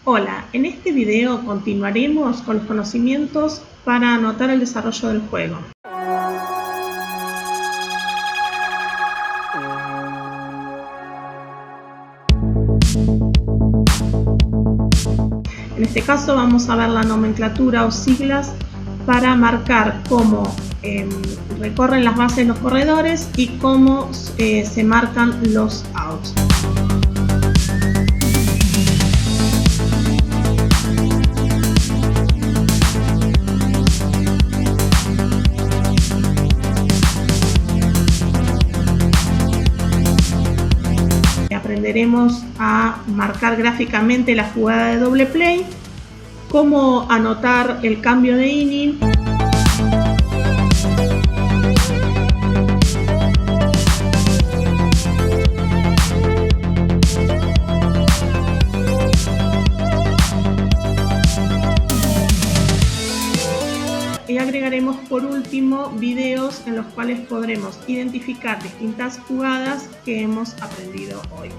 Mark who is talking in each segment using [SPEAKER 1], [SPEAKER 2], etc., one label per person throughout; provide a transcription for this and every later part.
[SPEAKER 1] Hola, en este video continuaremos con los conocimientos para anotar el desarrollo del juego. En este caso vamos a ver la nomenclatura o siglas para marcar cómo recorren las bases los corredores y cómo se marcan los outs. Aprenderemos a marcar gráficamente la jugada de doble play, cómo anotar el cambio de inning, y agregaremos por último videos en los cuales podremos identificar distintas jugadas que hemos aprendido hoy.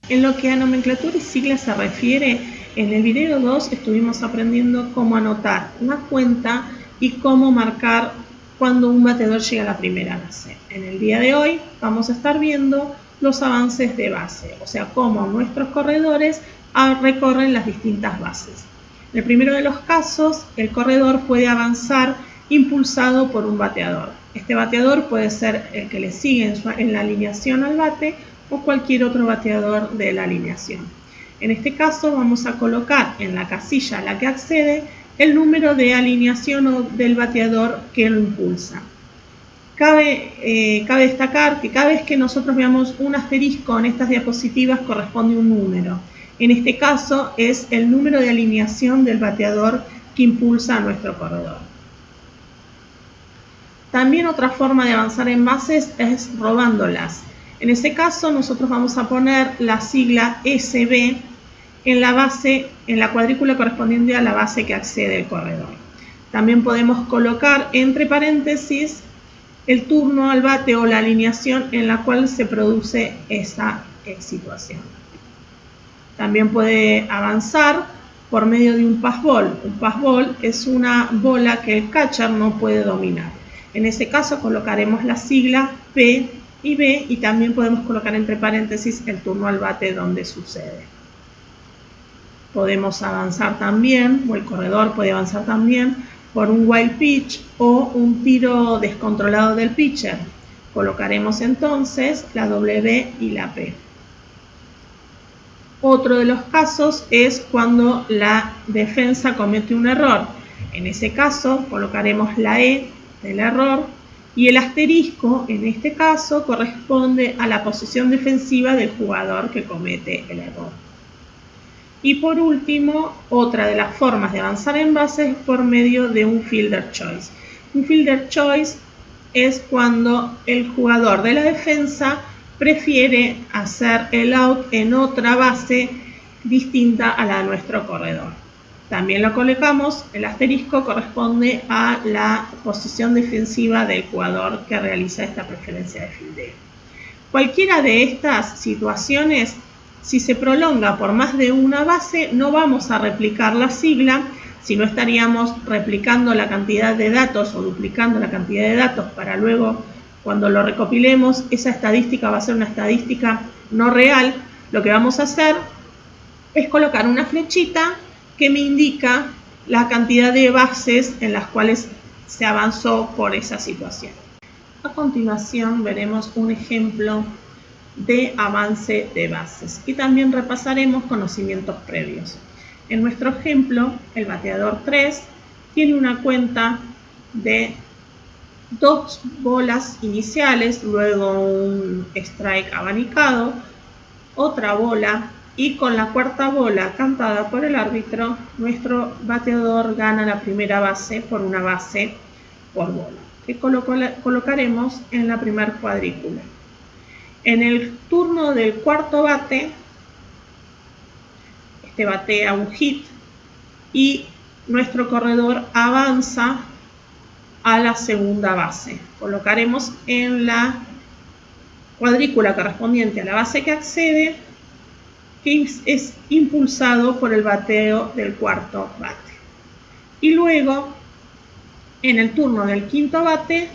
[SPEAKER 1] En lo que a nomenclatura y siglas se refiere, en el video 2 estuvimos aprendiendo cómo anotar una cuenta y cómo marcar cuando un bateador llega a la primera base. En el día de hoy vamos a estar viendo los avances de base, o sea, cómo nuestros corredores recorren las distintas bases. En el primero de los casos, el corredor puede avanzar impulsado por un bateador. Este bateador puede ser el que le sigue en la alineación al bate o cualquier otro bateador de la alineación. En este caso vamos a colocar en la casilla a la que accede el número de alineación del bateador que lo impulsa. Cabe destacar que cada vez que nosotros veamos un asterisco en estas diapositivas corresponde un número. En este caso es el número de alineación del bateador que impulsa a nuestro corredor. También otra forma de avanzar en bases es robándolas. En ese caso nosotros vamos a poner la sigla SB en la base, en la cuadrícula correspondiente a la base que accede el corredor. También podemos colocar entre paréntesis el turno al bate o la alineación en la cual se produce esa situación. También puede avanzar por medio de un passball. Un passball es una bola que el catcher no puede dominar. En ese caso colocaremos la sigla P y B y también podemos colocar entre paréntesis el turno al bate donde sucede. Podemos avanzar también, o el corredor puede avanzar también, por un wild pitch o un tiro descontrolado del pitcher. Colocaremos entonces la W y la P. Otro de los casos es cuando la defensa comete un error. En ese caso colocaremos la E del error y el asterisco en este caso corresponde a la posición defensiva del jugador que comete el error. Y por último, otra de las formas de avanzar en base es por medio de un fielder choice. Un fielder choice es cuando el jugador de la defensa prefiere hacer el out en otra base distinta a la de nuestro corredor. También lo colocamos, el asterisco corresponde a la posición defensiva del jugador que realiza esta preferencia de fildeo. Cualquiera de estas situaciones, si se prolonga por más de una base, no vamos a replicar la sigla, sino estaríamos replicando la cantidad de datos o duplicando la cantidad de datos para luego, cuando lo recopilemos, esa estadística va a ser una estadística no real. Lo que vamos a hacer es colocar una flechita que me indica la cantidad de bases en las cuales se avanzó por esa situación. A continuación veremos un ejemplo de avance de bases y también repasaremos conocimientos previos. En nuestro ejemplo, el bateador 3 tiene una cuenta de 2 bolas iniciales, luego un strike abanicado, otra bola y con la cuarta bola cantada por el árbitro, nuestro bateador gana la primera base por una base por bola, que colocaremos en la primera cuadrícula. En el turno del cuarto bate, este batea un hit y nuestro corredor avanza a la segunda base. Colocaremos en la cuadrícula correspondiente a la base que accede, que es impulsado por el bateo del cuarto bate. Y luego, en el turno del quinto bate,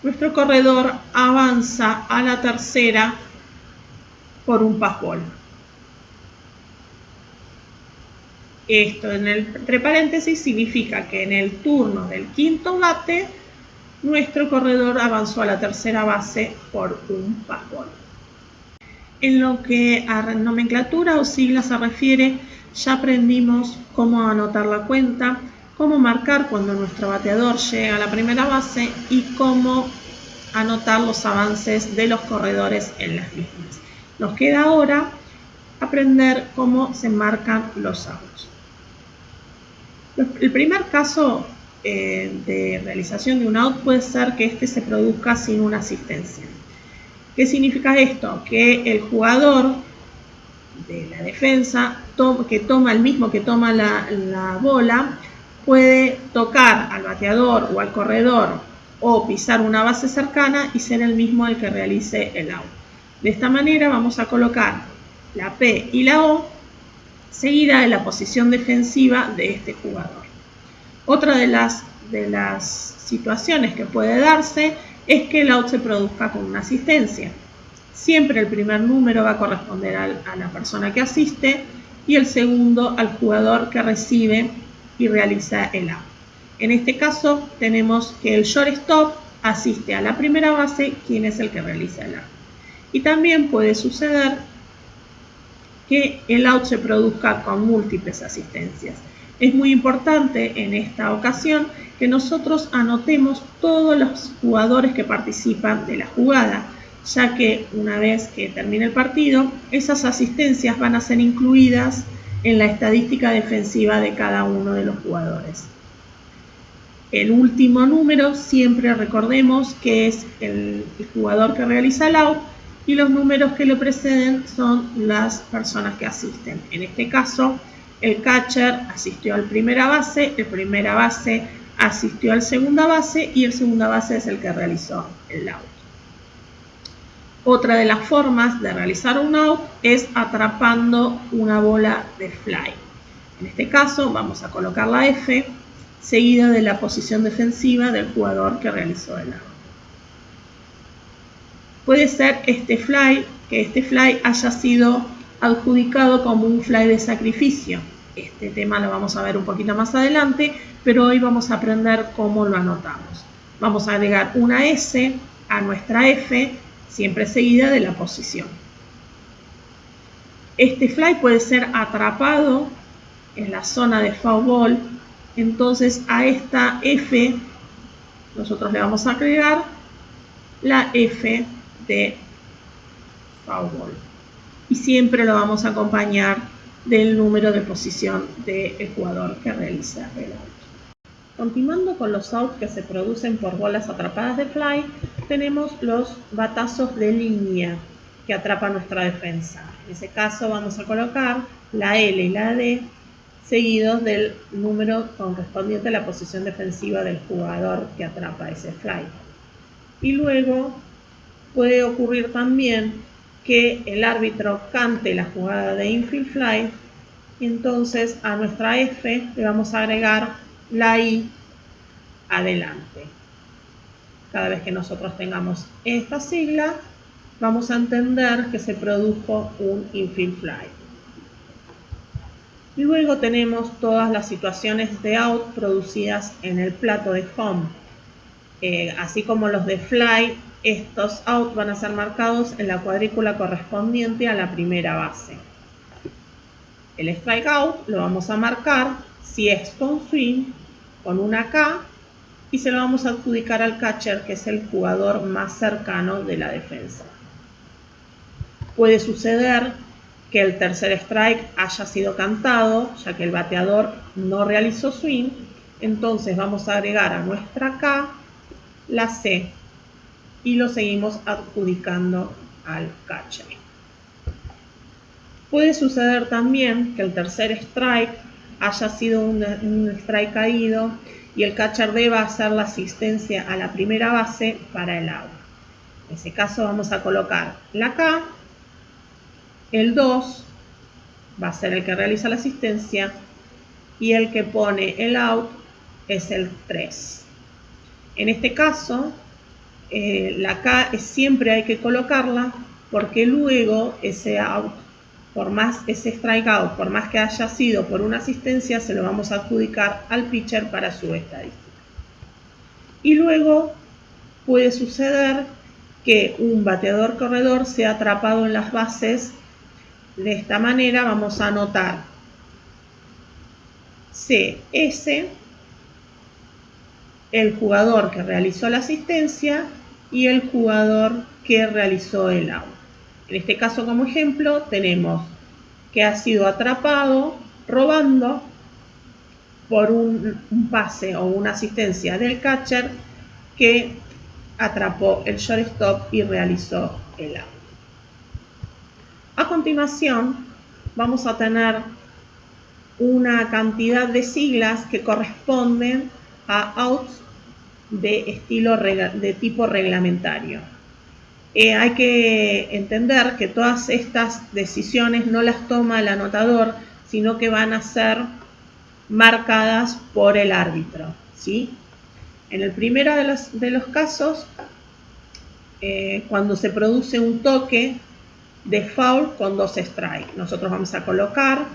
[SPEAKER 1] nuestro corredor avanza a la tercera por un passball. Esto entre paréntesis significa que en el turno del quinto bate, nuestro corredor avanzó a la tercera base por un passball. En lo que a nomenclatura o siglas se refiere, ya aprendimos cómo anotar la cuenta, cómo marcar cuando nuestro bateador llega a la primera base y cómo anotar los avances de los corredores en las mismas. Nos queda ahora aprender cómo se marcan los outs. El primer caso de realización de un out puede ser que este se produzca sin una asistencia. ¿Qué significa esto? Que el jugador de la defensa, que toma la bola, puede tocar al bateador o al corredor o pisar una base cercana y ser el mismo el que realice el out. De esta manera vamos a colocar la P y la O seguida de la posición defensiva de este jugador. Otra de las situaciones que puede darse es que el out se produzca con una asistencia. Siempre el primer número va a corresponder a la persona que asiste y el segundo al jugador que recibe y realiza el out. En este caso tenemos que el shortstop asiste a la primera base, quien es el que realiza el out. Y también puede suceder que el out se produzca con múltiples asistencias. Es muy importante en esta ocasión que nosotros anotemos todos los jugadores que participan de la jugada, ya que una vez que termine el partido, esas asistencias van a ser incluidas en la estadística defensiva de cada uno de los jugadores. El último número siempre recordemos que es el jugador que realiza el out y los números que lo preceden son las personas que asisten. En este caso, el catcher asistió al primera base, el primera base asistió al segunda base y el segunda base es el que realizó el out. Otra de las formas de realizar un out es atrapando una bola de fly. En este caso vamos a colocar la F seguida de la posición defensiva del jugador que realizó el out. Puede ser que este fly haya sido adjudicado como un fly de sacrificio. Este tema lo vamos a ver un poquito más adelante, pero hoy vamos a aprender cómo lo anotamos. Vamos a agregar una S a nuestra F, siempre seguida de la posición. Este fly puede ser atrapado en la zona de foul ball, entonces a esta F nosotros le vamos a agregar la F de foul ball. Y siempre lo vamos a acompañar del número de posición del jugador que realiza el out. Continuando con los outs que se producen por bolas atrapadas de fly, tenemos los batazos de línea que atrapa nuestra defensa. En ese caso vamos a colocar la L y la D seguidos del número correspondiente a la posición defensiva del jugador que atrapa ese fly. Y luego puede ocurrir también que el árbitro cante la jugada de infield fly y entonces a nuestra F le vamos a agregar la I adelante. Cada vez que nosotros tengamos esta sigla, vamos a entender que se produjo un infield fly. Y luego tenemos todas las situaciones de out producidas en el plato de home. Así como los de fly, estos out van a ser marcados en la cuadrícula correspondiente a la primera base. El strikeout lo vamos a marcar si es con swing, con una K, y se lo vamos a adjudicar al catcher, que es el jugador más cercano de la defensa. Puede suceder que el tercer strike haya sido cantado, ya que el bateador no realizó swing, entonces vamos a agregar a nuestra K la C y lo seguimos adjudicando al catcher. Puede suceder también que el tercer strike haya sido un strike caído y el catcher D va a hacer la asistencia a la primera base para el out. En ese caso vamos a colocar la K, el 2 va a ser el que realiza la asistencia y el que pone el out es el 3. En este caso, la K siempre hay que colocarla porque luego ese out, ese strikeout, por más que haya sido por una asistencia, se lo vamos a adjudicar al pitcher para su estadística. Y luego puede suceder que un bateador corredor sea atrapado en las bases. De esta manera vamos a anotar CS, el jugador que realizó la asistencia y el jugador que realizó el out. En este caso, como ejemplo, tenemos que ha sido atrapado robando por un pase o una asistencia del catcher que atrapó el shortstop y realizó el out. A continuación, vamos a tener una cantidad de siglas que corresponden a outs de tipo reglamentario. Hay que entender que todas estas decisiones no las toma el anotador, sino que van a ser marcadas por el árbitro, ¿sí? En el primero de los casos, cuando se produce un toque de foul con 2 strikes, nosotros vamos a colocar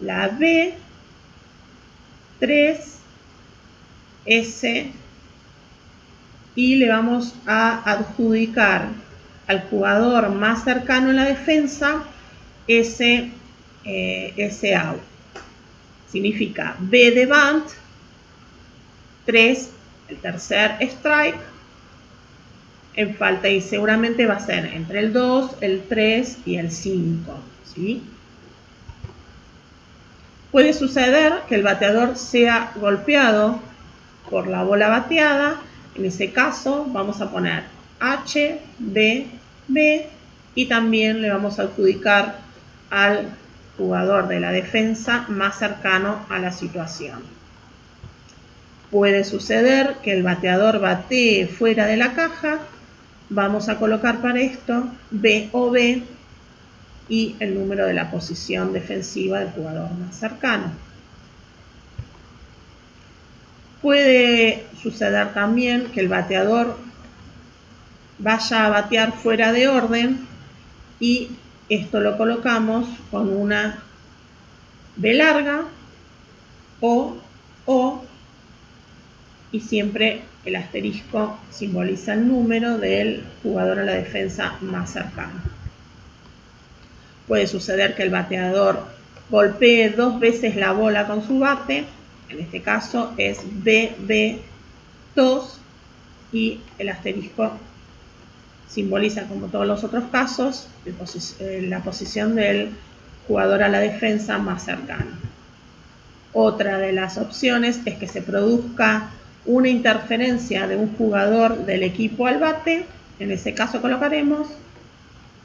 [SPEAKER 1] la B, 3, S y le vamos a adjudicar al jugador más cercano en la defensa ese out. Significa B de bunt, 3 el tercer strike en falta y seguramente va a ser entre el 2, el 3 y el 5, ¿sí? Puede suceder que el bateador sea golpeado por la bola bateada. En ese caso vamos a poner H, B, B y también le vamos a adjudicar al jugador de la defensa más cercano a la situación. Puede suceder que el bateador batee fuera de la caja. Vamos a colocar para esto B o B y el número de la posición defensiva del jugador más cercano. Puede suceder también que el bateador vaya a batear fuera de orden y esto lo colocamos con una B larga o y siempre el asterisco simboliza el número del jugador a la defensa más cercano. Puede suceder que el bateador golpee 2 veces la bola con su bate. En este caso es BB2 y el asterisco simboliza, como todos los otros casos, la posición del jugador a la defensa más cercano. Otra de las opciones es que se produzca una interferencia de un jugador del equipo al bate. En ese caso colocaremos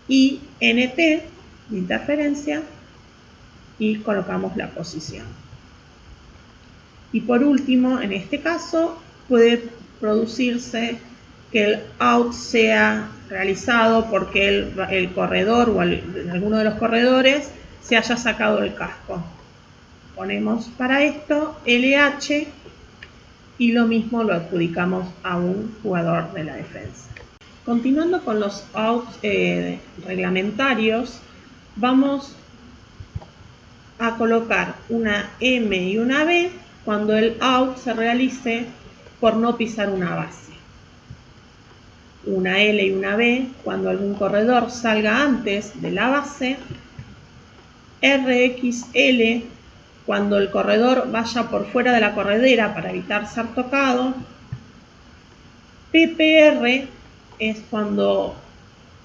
[SPEAKER 1] INT de interferencia y colocamos la posición. Y por último, en este caso puede producirse que el out sea realizado porque el corredor o alguno de los corredores se haya sacado el casco. Ponemos para esto LH y lo mismo lo adjudicamos a un jugador de la defensa. Continuando con los outs reglamentarios, vamos a colocar una M y una B cuando el out se realice por no pisar una base. Una L y una B cuando algún corredor salga antes de la base. RXL cuando el corredor vaya por fuera de la corredera para evitar ser tocado. PPR es cuando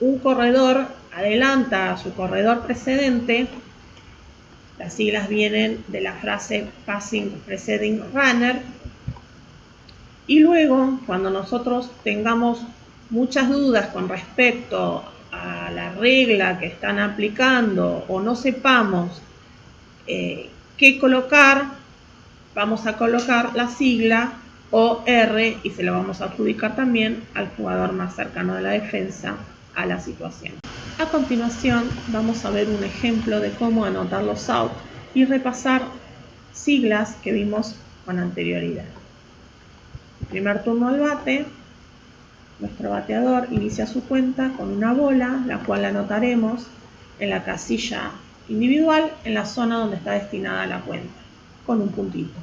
[SPEAKER 1] un corredor adelanta a su corredor precedente. Las siglas vienen de la frase Passing Preceding Runner. Y luego, cuando nosotros tengamos muchas dudas con respecto a la regla que están aplicando o no sepamos qué colocar, vamos a colocar la sigla OR y se lo vamos a adjudicar también al jugador más cercano de la defensa a la situación. A continuación vamos a ver un ejemplo de cómo anotar los outs y repasar siglas que vimos con anterioridad. El primer turno al bate, nuestro bateador inicia su cuenta con una bola, la cual anotaremos en la casilla individual en la zona donde está destinada la cuenta, con un puntito.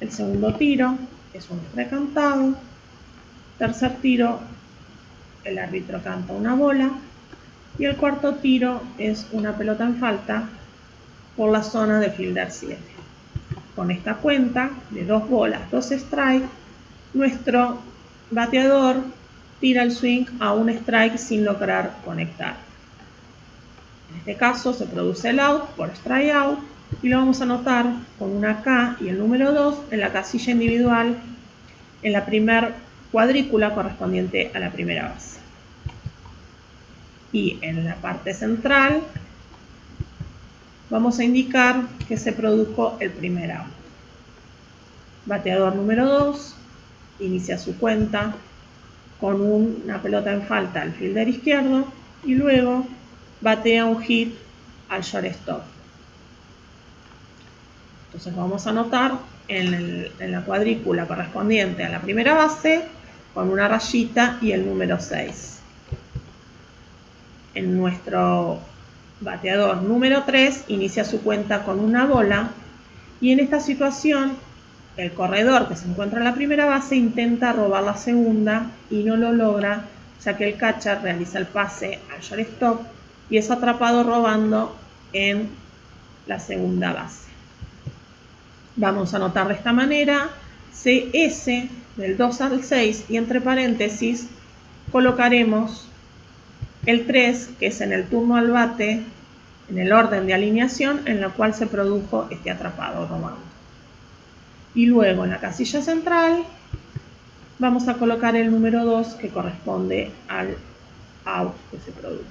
[SPEAKER 1] El segundo tiro es un strike cantado. Tercer tiro, el árbitro canta una bola. Y el cuarto tiro es una pelota en falta por la zona de fielder 7. Con esta cuenta de 2 bolas, 2 strikes, nuestro bateador tira el swing a un strike sin lograr conectar. En este caso se produce el out por strike out y lo vamos a anotar con una K y el número 2 en la casilla individual en la primera cuadrícula correspondiente a la primera base. Y en la parte central vamos a indicar que se produjo el primer out. Bateador número 2 inicia su cuenta con una pelota en falta al fielder izquierdo y luego batea un hit al shortstop. Entonces vamos a anotar en la cuadrícula correspondiente a la primera base con una rayita y el número 6. En nuestro bateador número 3 inicia su cuenta con una bola y en esta situación el corredor que se encuentra en la primera base intenta robar la segunda y no lo logra, ya que el catcher realiza el pase al shortstop y es atrapado robando en la segunda base. Vamos a anotar de esta manera CS del 2 al 6 y entre paréntesis colocaremos el 3, que es en el turno al bate, en el orden de alineación en la cual se produjo este atrapado robando. Y luego en la casilla central vamos a colocar el número 2 que corresponde al out que se produjo.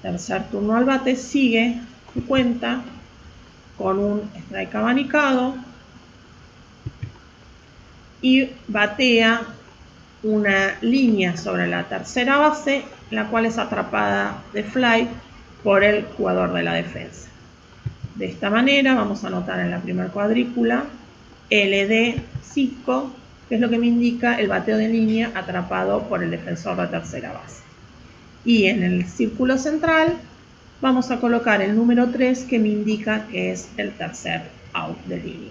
[SPEAKER 1] Tercer turno al bate sigue su cuenta con un strike abanicado y batea una línea sobre la tercera base, la cual es atrapada de fly por el jugador de la defensa. De esta manera vamos a anotar en la primera cuadrícula LD5, que es lo que me indica el bateo de línea atrapado por el defensor de tercera base. Y en el círculo central vamos a colocar el número 3 que me indica que es el tercer out de línea.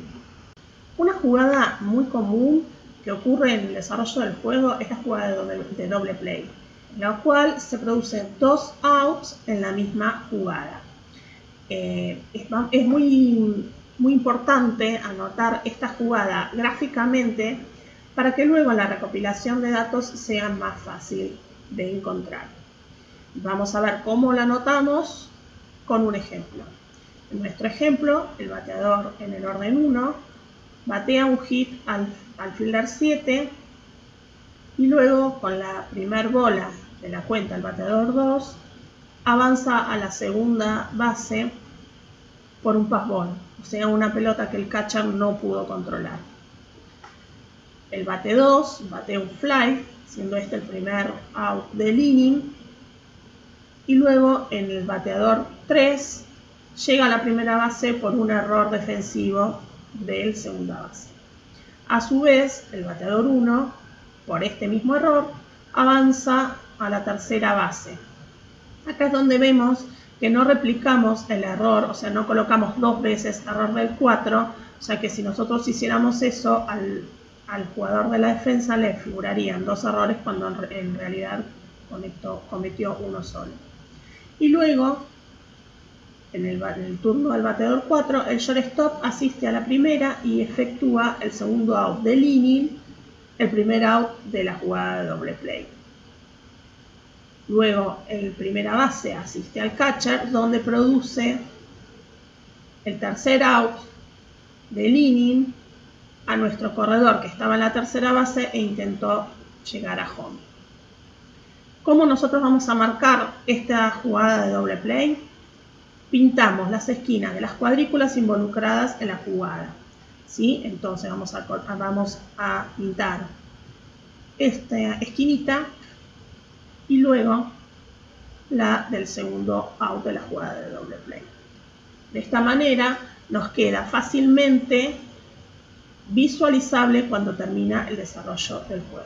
[SPEAKER 1] Una jugada muy común que ocurre en el desarrollo del juego es la jugada de doble play, en la cual se producen 2 outs en la misma jugada. Es muy importante anotar esta jugada gráficamente para que luego la recopilación de datos sea más fácil de encontrar. Vamos a ver cómo la anotamos con un ejemplo. En nuestro ejemplo, el bateador en el orden 1 batea un hit al fielder 7 y luego con la primer bola de la cuenta el bateador 2 avanza a la segunda base por un passball, o sea una pelota que el catcher no pudo controlar. El bate 2 batea un fly, siendo este el primer out del inning, y luego en el bateador 3 llega a la primera base por un error defensivo del segunda base. A su vez, el bateador 1, por este mismo error, avanza a la tercera base. Acá es donde vemos que no replicamos el error, o sea, no colocamos 2 veces error del 4, o sea que si nosotros hiciéramos eso, al jugador de la defensa le figurarían 2 errores cuando en realidad cometió uno solo. Y luego, en el turno del bateador 4, el shortstop asiste a la primera y efectúa el segundo out del inning, el primer out de la jugada de doble play. Luego, el primera base asiste al catcher, donde produce el tercer out del inning a nuestro corredor que estaba en la tercera base e intentó llegar a home. ¿Cómo nosotros vamos a marcar esta jugada de doble play? pintamos las esquinas de las cuadrículas involucradas en la jugada, ¿sí? Entonces vamos a pintar esta esquinita y luego la del segundo out de la jugada de doble play. De esta manera nos queda fácilmente visualizable cuando termina el desarrollo del juego.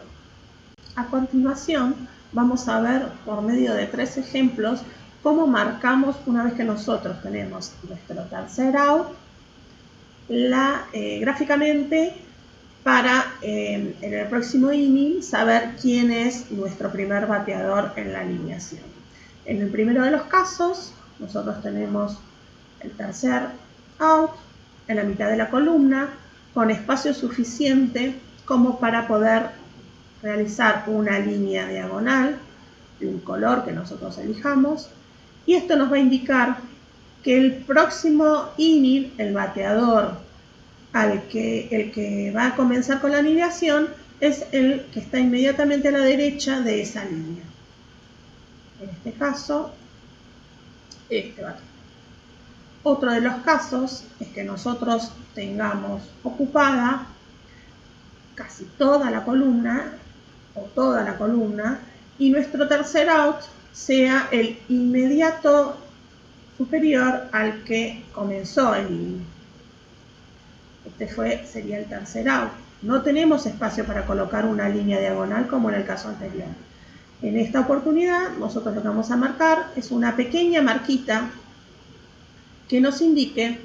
[SPEAKER 1] A continuación vamos a ver por medio de 3 ejemplos cómo marcamos una vez que nosotros tenemos nuestro tercer out gráficamente para en el próximo inning saber quién es nuestro primer bateador en la alineación. En el primero de los casos nosotros tenemos el tercer out en la mitad de la columna con espacio suficiente como para poder realizar una línea diagonal de un color que nosotros elijamos, y esto nos va a indicar que el próximo inning, el bateador el que va a comenzar con la alineación es el que está inmediatamente a la derecha de esa línea. En este caso, este bateador. Otro de los casos es que nosotros tengamos ocupada casi toda la columna o toda la columna y nuestro tercer out sea el inmediato superior al que comenzó el inning. Este sería el tercer out. No tenemos espacio para colocar una línea diagonal como en el caso anterior. En esta oportunidad nosotros lo que vamos a marcar es una pequeña marquita que nos indique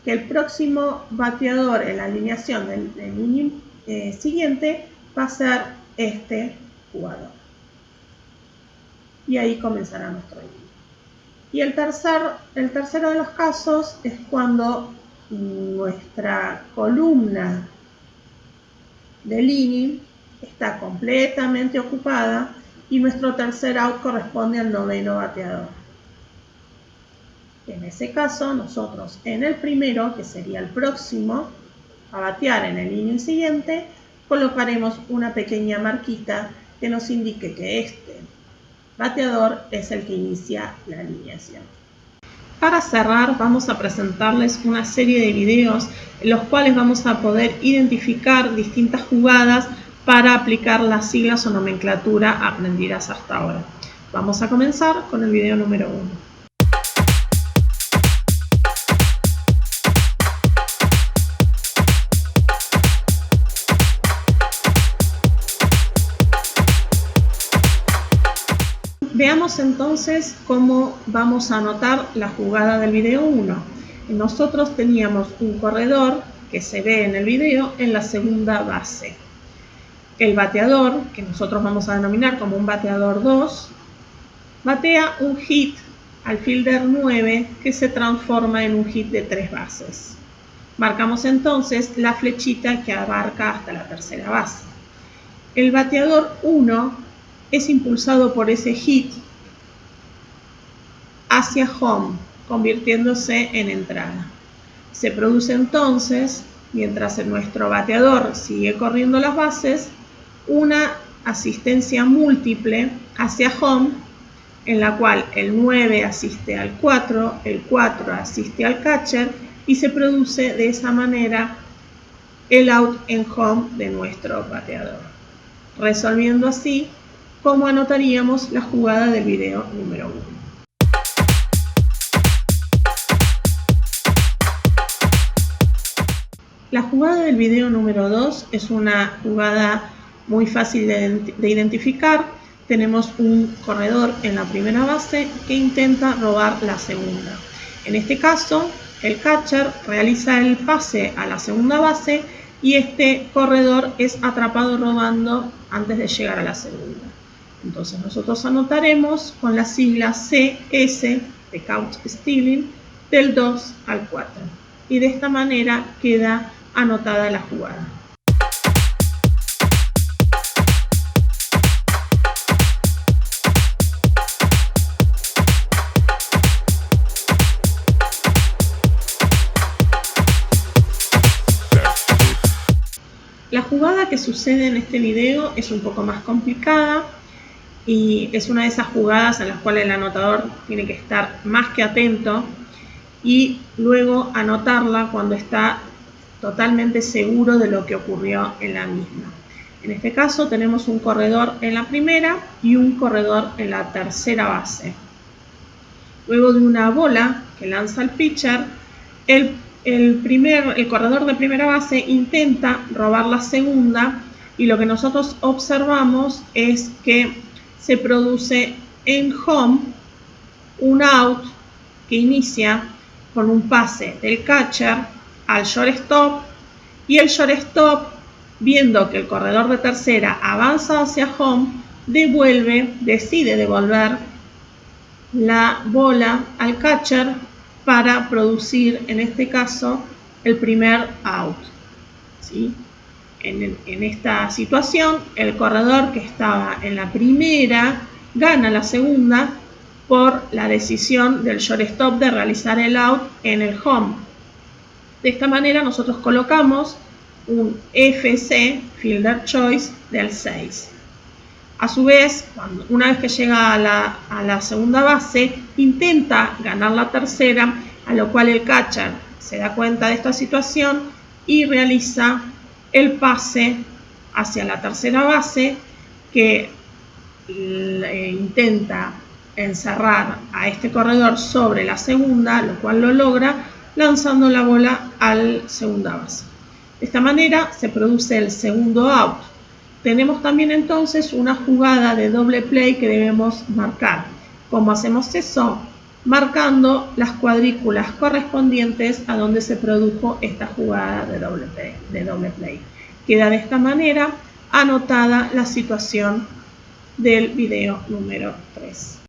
[SPEAKER 1] que el próximo bateador en la alineación del inning siguiente va a ser este jugador. Y ahí comenzará nuestro inning. Y el tercero de los casos es cuando nuestra columna del inning está completamente ocupada y nuestro tercer out corresponde al noveno bateador. En ese caso, nosotros en el primero, que sería el próximo a batear en el inning siguiente, colocaremos una pequeña marquita que nos indique que este bateador es el que inicia la alineación. Para cerrar, vamos a presentarles una serie de videos en los cuales vamos a poder identificar distintas jugadas para aplicar las siglas o nomenclatura aprendidas hasta ahora. Vamos a comenzar con el video número 1. Veamos entonces cómo vamos a anotar la jugada del video 1. Nosotros teníamos un corredor que se ve en el video en la segunda base. El bateador, que nosotros vamos a denominar como un bateador 2, batea un hit al fielder 9 que se transforma en un hit de 3 bases. Marcamos entonces la flechita que abarca hasta la tercera base. El bateador 1 es impulsado por ese hit hacia home, convirtiéndose en entrada. Se produce entonces, mientras nuestro bateador sigue corriendo las bases, una asistencia múltiple hacia home, en la cual el 9 asiste al 4, el 4 asiste al catcher, y se produce de esa manera el out en home de nuestro bateador, resolviendo así cómo anotaríamos la jugada del video número 1. La jugada del video número 2 es una jugada muy fácil de identificar. Tenemos un corredor en la primera base que intenta robar la segunda. En este caso, el catcher realiza el pase a la segunda base y este corredor es atrapado robando antes de llegar a la segunda. Entonces nosotros anotaremos con la sigla CS de Caught Stealing del 2 al 4. Y de esta manera queda anotada la jugada. La jugada que sucede en este video es un poco más complicada y es una de esas jugadas en las cuales el anotador tiene que estar más que atento y luego anotarla cuando está totalmente seguro de lo que ocurrió en la misma. En este caso tenemos un corredor en la primera y un corredor en la tercera base. Luego de una bola que lanza el pitcher, el corredor de primera base intenta robar la segunda y lo que nosotros observamos es que se produce en home un out que inicia con un pase del catcher al shortstop y el shortstop, viendo que el corredor de tercera avanza hacia home, decide devolver la bola al catcher para producir, en este caso, el primer out. ¿Sí? En esta situación, el corredor que estaba en la primera gana la segunda por la decisión del shortstop de realizar el out en el home. De esta manera nosotros colocamos un FC, Fielder Choice, del 6. A su vez, una vez que llega a la segunda base, intenta ganar la tercera, a lo cual el catcher se da cuenta de esta situación y realiza el pase hacia la tercera base, que intenta encerrar a este corredor sobre la segunda, lo cual lo logra lanzando la bola al segunda base. De esta manera se produce el segundo out. Tenemos también entonces una jugada de doble play que debemos marcar. ¿Cómo hacemos eso? Marcando las cuadrículas correspondientes a donde se produjo esta jugada de doble play. Queda de esta manera anotada la situación del video número 3.